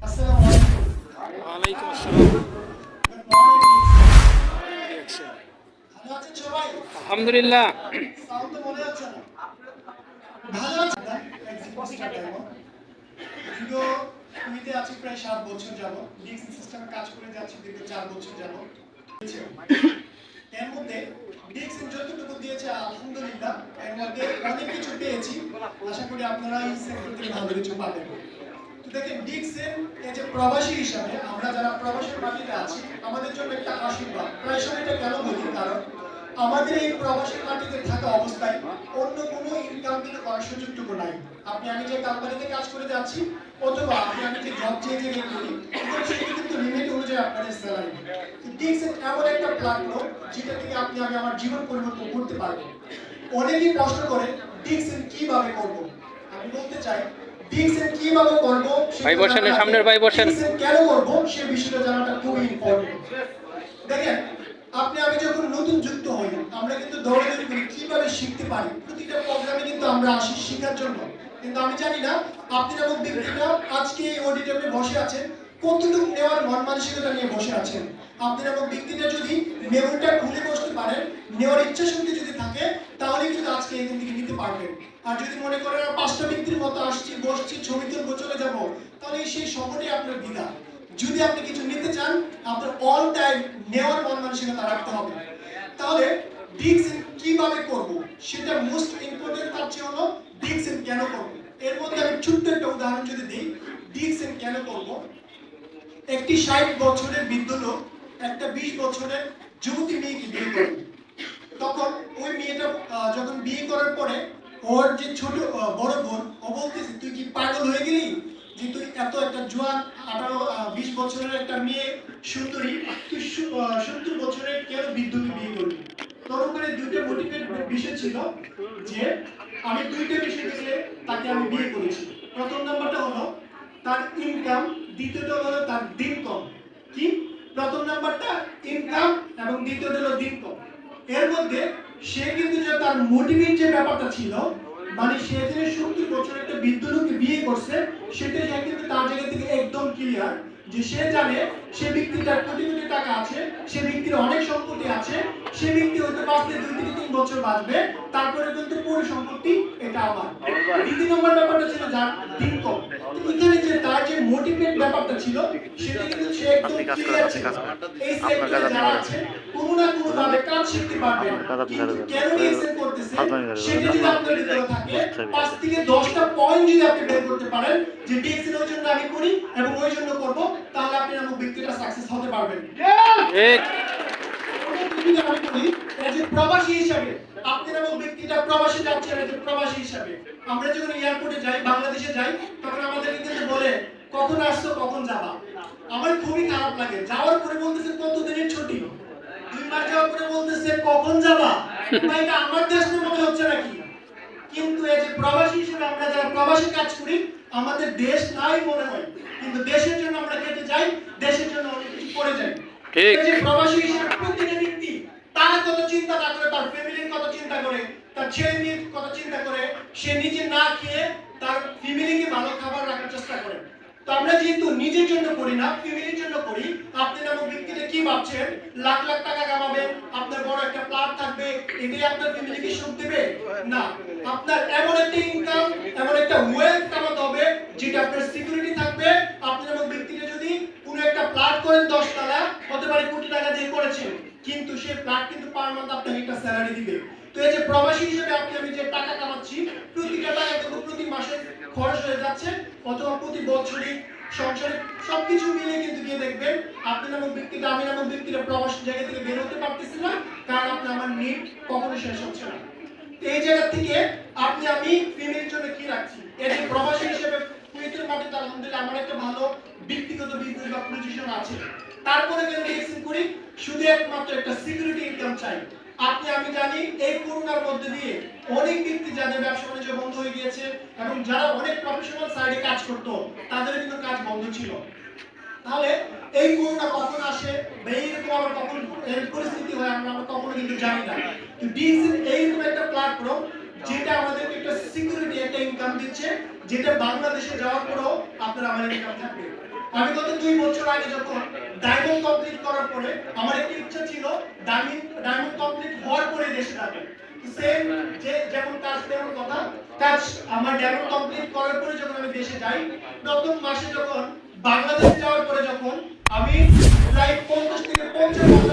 আসসালামু আলাইকুম। ওয়ালাইকুম আসসালাম। Good morning. রিয়াকশন। ভালো আছেন সবাই? আলহামদুলিল্লাহ। সাউন্ড তো মনে হচ্ছে না। ভালো আছেন? এক্সিট পোস্টার দেখো। দীর্ঘ কুইতে আছি প্রায় ৭ বছর যাবত। ডিএক্সি সিস্টেমে কাজ করে যাচ্ছি দীর্ঘ ৪ বছর যাবত। এর মধ্যে ডিএক্সি যতটুকু দিয়েছে আলহামদুলিল্লাহ, এর মধ্যে অনেক কিছু পেয়েছি। আশা করি আপনারা এই সেক্টর থেকে ভালো কিছু পাবেন। তো দেখেন ডিএক্সের এই যে প্রবাসী হিসাবে আমরা যারা প্রবাসের মাটিতে আছি, আমাদের জন্য একটা আশীর্বাদ। প্রায় সময়টা কেন বলি, কারণ আমাদের এই প্রবাসী মাটিতে থাকা অবস্থায় অন্য কোনো ইনকাম কিন্তু করার সুযোগটুকু নাই। আমি যে কোম্পানিতে কাজ করে যাচ্ছি, অথবা আমি যে জব চেঞ্জ করি, সেটা কিন্তু লিমিট অনুযায়ী আপনাদের স্যালারি। তো ডিএক্সের এমন একটা প্ল্যাটফর্ম যেটা থেকে আমি আমার জীবন পরিবর্তন করতে পারবো। অনেকেই প্রশ্ন করে ডিএক্সের কিভাবে করব। আমি বলতে চাই ডিএক্সের কিভাবে করব, ভাই বসেন, সামনের ভাই বসেন। ডিএক্সের কেন করব সেই বিষয়টা জানাটা খুবই ইম্পর্টেন্ট। দেখেন, আমি যখন নতুন যুক্ত হই, আমরা কিন্তু দৌড়াদৌড়ি করি কিভাবে শিখতে পারি। প্রতিটা প্রোগ্রামে কিন্তু আমরা আসি শেখার জন্য। কিন্তু আমি জানি না আপনি যেমন ব্যক্তিরা আজকে এই অডিটোরিয়ামে বসে আছেন, কতটুকু নেওয়ার মন মানসিকতা নিয়ে বসে আছেন। আপনি যেমন ব্যক্তিটা যদি মেমোরিটা খুলে বসতে পারেন, নেওয়ার ইচ্ছা শক্তি যদি থাকে, তাহলে কিন্তু আজকে এখান থেকে নিতে পারবেন। আর যদি মনে করেন পাঁচটা ব্যক্তির মতো আসছি, বসছি, ছবি তুলবো, চলে যাবো, তাহলে সেই সময়টাই আপনার বিধা। যদি আপনি কিছু নিতে চান, আপনার অল টাইম নেওয়ার মন মানসিকতা রাখতে হবে। তাহলে ডিএক্সএন কিভাবে করব, সেটা মোস্ট ইম্পর্টেন্ট। তার চেয়ে হলো ডিএক্সএন কেন করব। এর মধ্যে আমি ছোট্ট একটা উদাহরণ যদি দিই, ডিএক্সএন কেন করব। একটি 60 বছরের বৃদ্ধ লোক একটা 20 বছরের যুবতী মেয়েকে বিয়ে করে। তখন ওই মেয়েটা যখন বিয়ে করার পরে ওর যে ছোট বড় বোন, ও বলতেছে, তুই কি পাগল হয়ে গেলি যে তুই এত একটা জোয়ান 18-20 বছরের একটা মেয়ে সুন্দরী, তুই 70 বছরের কেন বৃদ্ধকে বিয়ে করবি। তখন করে দুইটা মোটিভেট বিষয় ছিল যে আমি দুইটা বিষয় থেকে তাকে আমি বিয়ে করেছি। প্রথম নাম্বারটা হলো তার ইনকাম, দ্বিতীয়টা হলো তার দিন কম। কি প্রথম নাম্বারটা ইনকাম এবং দ্বিতীয়টা হলো দিন কম। এর মধ্যে সে কিন্তু যে তার মোটিভেট যে ব্যাপারটা ছিল, মানে সে যে 70 বছরের একটা বৃদ্ধ লোককে বিয়ে করছে, সেটা সে কিন্তু তার জায়গা থেকে একদম ক্লিয়ার যে সে জানে সে ব্যক্তিটার কোটি কোটি টাকা আছে, সে ব্যক্তির অনেক সম্পত্তি আছে, সে ব্যক্তি হয়তো বাঁচতে 2 থেকে 3 বছর বাঁচবে, তারপরে কিন্তু পুরো সম্পত্তি এটা আমার। দ্বিতীয় নম্বর ব্যাপারটা ছিল যার দিন কম। এখানে যে তার যে মোটিভেট ব্যাপারটা ছিল, সেটা কিন্তু সে একদম ক্লিয়ার ছিল। এই সেক্টরে যারা আছে কোনো না কোনো ভাবে কাজ শিখতে পারবে, কিন্তু কেন ডিএক্সএল করতেছে সেটা যদি আপনার ভিতরে থাকে, 5 থেকে 10টা পয়েন্ট যদি আপনি বের করতে পারেন যে ডিএক্সএল এর জন্য আমি করি এবং ওই জন্য করব, তাহলে আপনি নামক ব্যক্তিটা সাকসেস হতে পারবেন। ঠিক। আমি বলি যে প্রবাসী হিসাবে আপনি নামক ব্যক্তিটা প্রবাসী যাচ্ছেন, যে প্রবাসী হিসাবে আমরা যখন এয়ারপোর্টে যাই, বাংলাদেশে যাই, তখন আমাদেরকে কিন্তু বলে কখন আসছো, কখন যাবা। আমার খুবই খারাপ লাগে। যাওয়ার পরে বলতেছে কত দিনের ছুটি, 2 মাস যাওয়ার পরে বলতেছে কখন যাবা। ভাই, এটা আমার দেশ মনে হচ্ছে নাকি? কিন্তু এই যে প্রবাসী হিসেবে আমরা যারা প্রবাসী কাজ করি, আমাদের দেশ নাই মনে হয়, কিন্তু দেশের জন্য আমরা কেটে যাই, দেশের জন্য অনেক কিছু করে যাই। ঠিক। এই যে প্রবাসী হিসেবে প্রতিটা ব্যক্তি তার কত চিন্তা না করে, তার ফ্যামিলির কত চিন্তা করে, তার ছেলে মেয়ের কত চিন্তা করে, সে নিজে না খেয়ে তার ফ্যামিলিকে ভালো খাবার রাখার চেষ্টা করে। তো আমরা যেহেতু নিজের জন্য করি না, ফ্যামিলির জন্য করি, আপনি নামক ব্যক্তিটা কি ভাবছেন লাখ লাখ টাকা কামাবেন, আপনার বড় একটা প্ল্যান থাকবে, এটাই আপনার ফ্যামিলিকে সুখ দেবে? না, আপনার এমন একটা ইনকাম, এমন একটা ওয়েলথ কামাতে হবে যেটা আপনার সিকিউরিটি থাকবে। আপনি নামক ব্যক্তিটা যদি কোনো একটা প্ল্যান করেন 10 তলা, হতে পারে কোটি টাকা দিয়ে করেছেন, কিন্তু সেই প্ল্যান কিন্তু পার মান্থ আপনাকে একটা স্যালারি দিবে। তো এই যে প্রবাসী হিসেবে আমি যে টাকা কামাচ্ছি, প্রতিটা টাকা কিন্তু প্রতি মাসে খরচ হয়ে যাচ্ছে, অথবা প্রতি বছরই সংসারে সবকিছু মিলে কিন্তু গিয়ে দেখবেন আপনি নামক ব্যক্তিটা, আমি নামক ব্যক্তিটা প্রবাসী জায়গা থেকে বের হতে পারতেছি না, কারণ আপনি আমার নিড কখনো শেষ হচ্ছে না। এই জায়গা থেকে আমি ফ্যামিলির জন্য কি রাখছি। এই যে প্রবাসী হিসেবে কুয়েতের মাটিতে আলহামদুলিল্লাহ আমার একটা ভালো ব্যক্তিগত বিজনেস বা পজিশন আছে। তারপরে কেন ডিএক্সএন করি, শুধু একমাত্র একটা সিকিউরিটি ইনকাম চাই। আমি জানি এই করোনার মধ্যে দিয়ে অনেক ব্যক্তি যাদের ব্যবসা বাণিজ্য বন্ধ হয়ে গিয়েছে, এবং যারা অনেক প্রফেশনাল সাইডে কাজ করতো, তাদের কিন্তু কাজ বন্ধ ছিল। তাহলে এই করোনা কখন আসে বা এইরকম আবার কখন এর পরিস্থিতি হয়, আমরা কখনো কিন্তু জানি না। তো ডিএক্সএন এইরকম একটা প্ল্যাটফর্ম যেটা আমাদেরকে একটা সিকিউরিটি, একটা ইনকাম দিচ্ছে, যেটা বাংলাদেশে যাওয়ার পরেও আপনার আমার ইনকাম থাকবে। আমি গত 2 বছর আগে যখন ডায়মন্ড কমপ্লিট করার পরে আমার একটা ইচ্ছা ছিল ডায়মন্ড কমপ্লিট হওয়ার পরে দেশে যাবে। সেম যেমন কাজ তেমন কথা, কাজ আমার ডায়মন্ড কমপ্লিট করার পরে যখন আমি দেশে যাই, প্রথম মাসে যখন বাংলাদেশে যাওয়ার পরে যখন আমি প্রায় 50 থেকে 55